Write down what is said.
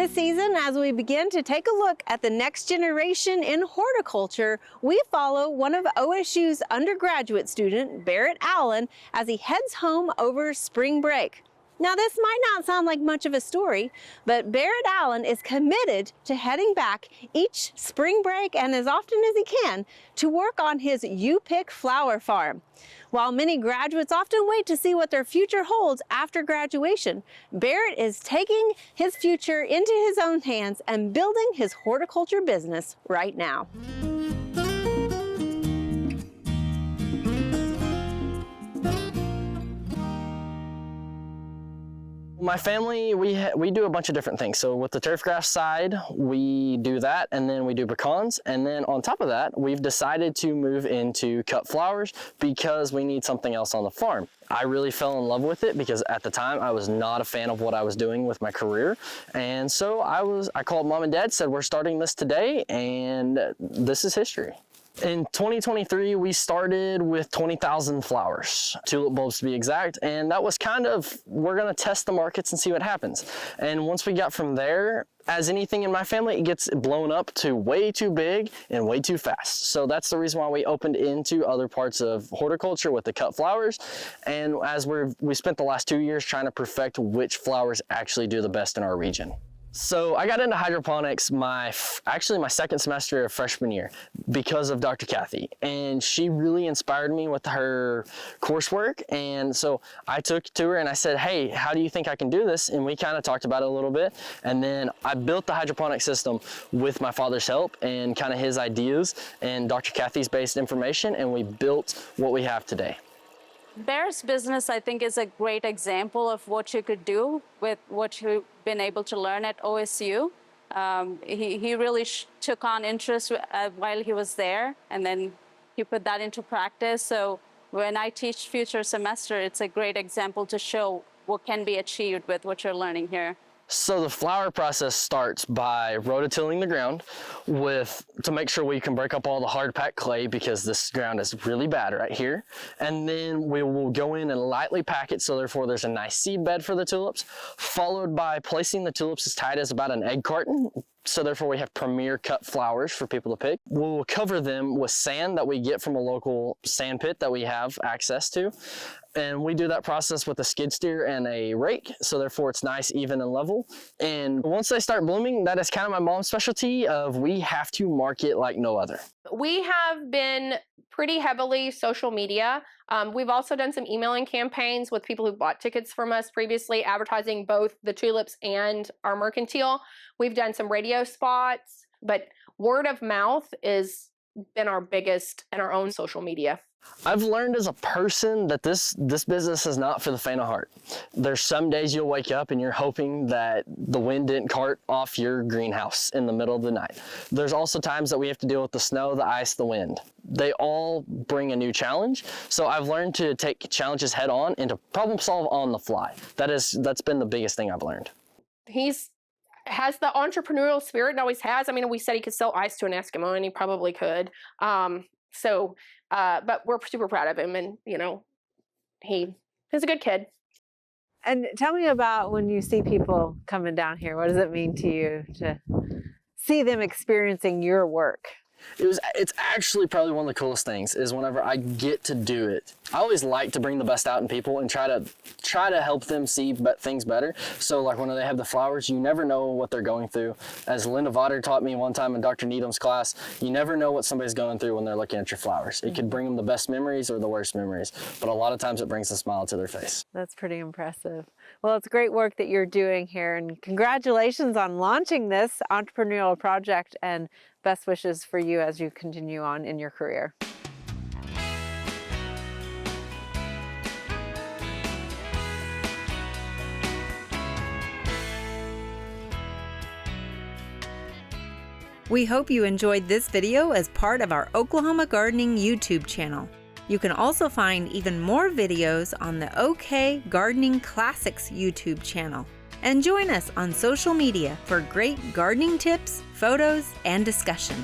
This season, as we begin to take a look at the next generation in horticulture, we follow one of OSU's undergraduate student, Barrett Allen, as he heads home over spring break. Now, this might not sound like much of a story, but Barrett Allen is committed to heading back each spring break and as often as he can to work on his U-Pick flower farm. While many graduates often wait to see what their future holds after graduation, Barrett is taking his future into his own hands and building his horticulture business right now. My family, we do a bunch of different things. So with the turf grass side, we do that, and then we do pecans. And then on top of that, we've decided to move into cut flowers because we need something else on the farm. I really fell in love with it because at the time I was not a fan of what I was doing with my career. And so I called mom and dad, said we're starting this today, and this is history. In 2023, we started with 20,000 flowers, tulip bulbs to be exact, and that was kind of, we're gonna test the markets and see what happens. And once we got from there, as anything in my family, it gets blown up to way too big and way too fast. So that's the reason why we opened into other parts of horticulture with the cut flowers. And as we spent the last 2 years trying to perfect which flowers actually do the best in our region. So I got into hydroponics actually my second semester of freshman year because of Dr. Kathy, and she really inspired me with her coursework. And so I took it to her and I said, hey, how do you think I can do this? And we kind of talked about it a little bit. And then I built the hydroponic system with my father's help and kind of his ideas and Dr. Kathy's based information, and we built what we have today. Barrett's business, I think, is a great example of what you could do with what you've been able to learn at OSU. He really took on interest while he was there, and then he put that into practice. So when I teach future semester, it's a great example to show what can be achieved with what you're learning here. So the flower process starts by rototilling the ground to make sure we can break up all the hard packed clay, because this ground is really bad right here. And then we will go in and lightly pack it, so therefore there's a nice seed bed for the tulips, followed by placing the tulips as tight as about an egg carton. So therefore we have premier cut flowers for people to pick. We'll cover them with sand that we get from a local sand pit that we have access to. And we do that process with a skid steer and a rake, so therefore it's nice, even, and level. And once they start blooming, that is kind of my mom's specialty of we have to market like no other. We have been pretty heavily social media. We've also done some emailing campaigns with people who bought tickets from us previously, advertising both the tulips and our mercantile. We've done some radio spots, but word of mouth has been our biggest, and our own social media. I've learned as a person that this business is not for the faint of heart. There's some days you'll wake up and you're hoping that the wind didn't cart off your greenhouse in the middle of the night. There's also times that we have to deal with the snow, the ice, the wind. They all bring a new challenge. So I've learned to take challenges head on and to problem solve on the fly. That's been the biggest thing I've learned. Has the entrepreneurial spirit, and always has. I mean, we said he could sell ice to an Eskimo, and he probably could. But we're super proud of him, and he's a good kid. And tell me about when you see people coming down here. What does it mean to you to see them experiencing your work? It's actually probably one of the coolest things is whenever I get to do it. I always like to bring the best out in people and try to help them see things better. So like when they have the flowers, you never know what they're going through. As Linda Vodder taught me one time in Dr. Needham's class, you never know what somebody's going through when they're looking at your flowers. It could bring them the best memories or the worst memories, but a lot of times it brings a smile to their face. That's pretty impressive. Well, it's great work that you're doing here, and congratulations on launching this entrepreneurial project, and best wishes for you as you continue on in your career. We hope you enjoyed this video as part of our Oklahoma Gardening YouTube channel. You can also find even more videos on the OK Gardening Classics YouTube channel. And join us on social media for great gardening tips, photos, and discussion.